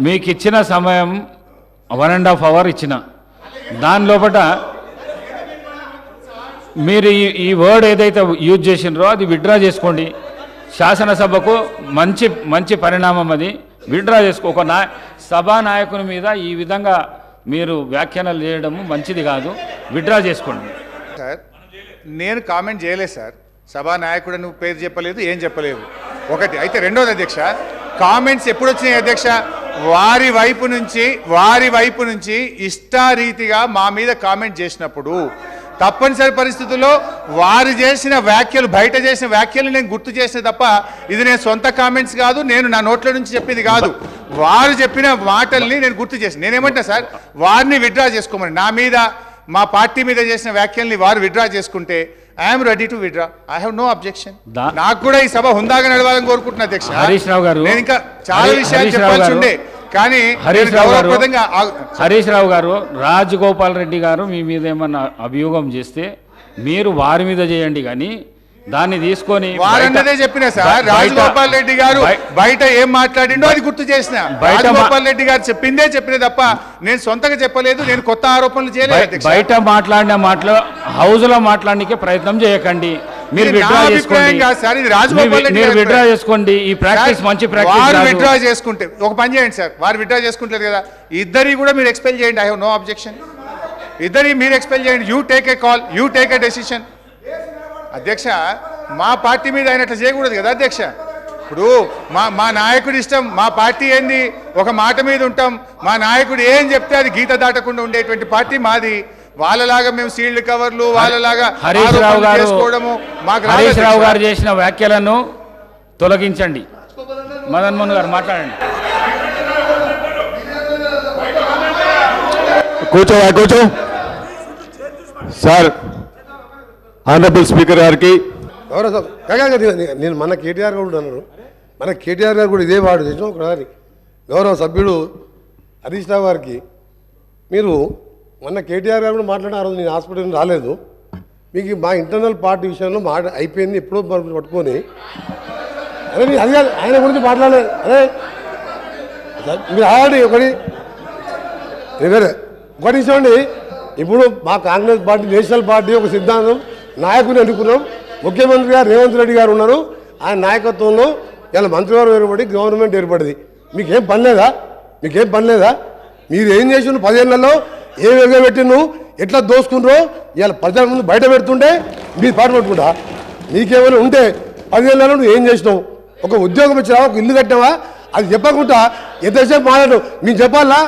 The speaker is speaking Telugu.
మీకు ఇచ్చిన సమయం 1.5 అవర్ ఇచ్చిన దాని లోపల మీరు ఈ వర్డ్ ఏదైతే యూజ్ చేసినారో అది విత్డ్రా చేసుకోండి. శాసనసభకు మంచి పరిణామం అది. విత్డ్రా చేసుకో. ఒక సభా నాయకుని మీద ఈ విధంగా మీరు వ్యాఖ్యానాలు చేయడం మంచిది కాదు. విత్డ్రా చేసుకోండి. సార్ నేను కామెంట్ చేయలేదు సార్. సభా నాయకుడు నువ్వు పేరు చెప్పలేదు, ఏం చెప్పలేదు. ఒకటి అయితే. రెండోది అధ్యక్ష, కామెంట్స్ ఎప్పుడు వచ్చినాయి అధ్యక్ష? వారి వైపు నుంచి ఇష్టారీతిగా మా మీద కామెంట్ చేసినప్పుడు తప్పనిసరి పరిస్థితుల్లో వారు చేసిన వ్యాఖ్యలు, బయట చేసిన వ్యాఖ్యలు నేను గుర్తు చేస్తే తప్ప ఇది నేను సొంత కామెంట్స్ కాదు, నేను నా నోట్ల నుంచి చెప్పింది కాదు. వారు చెప్పిన మాటల్ని నేను గుర్తు చేసి నేనేమంటా సార్, వారిని విత్డ్రా చేసుకోమని, నా మీద మా పార్టీ మీద చేసిన వ్యాఖ్యల్ని వారు విత్డ్రా చేసుకుంటే I'm ready to withdraw. I have no objection. నాకు కూడా ఈ సభ హుందాగా నడవాలని కోరుకుంటున్నా అధ్యక్ష. హరీష్ రావు గారు, నేను ఇంకా చాలా విషయాలు చెప్పాల్సి ఉండే కానీ హరీష్ రావు గారు, రాజగోపాల్ రెడ్డి గారు మీ మీద ఏమన్నా అభియోగం చేస్తే మీరు వారి మీద చేయండి, కానీ దాన్ని తీసుకొని వారన్నదే చెప్పిన సార్. రాజగోపాల్ రెడ్డి గారు బయట ఏం మాట్లాడిండో అది గుర్తు చేసిన. రాజగోపాల్ రెడ్డి గారు చెప్పిన తప్ప నేను సొంతగా చెప్పలేదు, నేను కొత్త ఆరోపణలు చేయలేదు. బయట మాట్లాడిన మాటలు హౌస్ లో మాట్లాడడానికి ప్రయత్నం చేయకండి. మీరు విత్డ్రా చేసుకోండి. ఈ ప్రాక్టీస్ మంచి ప్రాక్టీస్. వారు విత్డ్రా చేసుకుంటే ఒక పని చేయండి సార్, వారు విత్డ్రా చేసుకుంటారు కదా, ఇద్దరి కూడా మీరు ఎక్స్పెల్ చేయండి. I have no objection. ఇద్దరి మీరు ఎక్స్పెల్ చేయండి. You take a call, you take a decision. అధ్యక్ష, మా పార్టీ మీద అయినట్లు చేయకూడదు కదా అధ్యక్ష. ఇప్పుడు మా నాయకుడి ఇష్టం, మా పార్టీ ఏంది, ఒక మాట మీద ఉంటాం. మా నాయకుడు ఏం చెప్తే అది గీత దాటకుండా ఉండేటువంటి పార్టీ మాది. వాళ్ళలాగా మేము సీల్డ్ కవర్లు, వాళ్ళలాగా హరీష్ రావు గారు చేసిన వ్యాఖ్యలను తొలగించండి. మదన్ మోహన్ గారు మాట్లాడండి. కూర్చో సార్. ఆనరబుల్ స్పీకర్ గారికి నేను మన కేటీఆర్ గారు అన్నారు, మన కేటీఆర్ గారు కూడా ఇదే వాడు చేసిన ఒకసారి గౌరవ సభ్యుడు హరీష్ రావు గారికి, మీరు మొన్న కేటీఆర్ గారు కూడా మాట్లాడిన ఆ రోజు నేను హాస్పిటల్ రాలేదు, మీకు మా ఇంటర్నల్ పార్టీ విషయంలో మాట అయిపోయింది ఎప్పుడో పట్టుకొని, అదే మీరు అది కాదు ఆయన గురించి మాట్లాడలేదు. అదే మీరు ఆల్రెడీ ఒకటి ఇవ్వండి. ఇప్పుడు మా కాంగ్రెస్ పార్టీ నేషనల్ పార్టీ ఒక సిద్ధాంతం, నాయకుని ఎన్నుకున్నాం. ముఖ్యమంత్రి గారు రేవంత్ రెడ్డి గారు ఉన్నారు, ఆయన నాయకత్వంలో ఇలా మంత్రివర్గం ఏర్పడి గవర్నమెంట్ ఏర్పడింది. మీకేం పని లేదా? మీరు ఏం చేసిన 10 ఏళ్లలో ఏ విధంగా పెట్టిను, ఎట్లా దోసుకున్నారో ఇలా ప్రజల ముందు బయట పెడుతుంటే మీరు పాటు పెట్టుకుంటా. నీకేమైనా ఉంటే 10 ఏళ్లలో నువ్వు ఏం చేసినావు? ఒక ఉద్యోగం ఇచ్చినావా, ఒక ఇల్లు కట్టినావా? అది చెప్పకుండా ఎంతసేపు మాట్లాడు. మేము చెప్పాలా?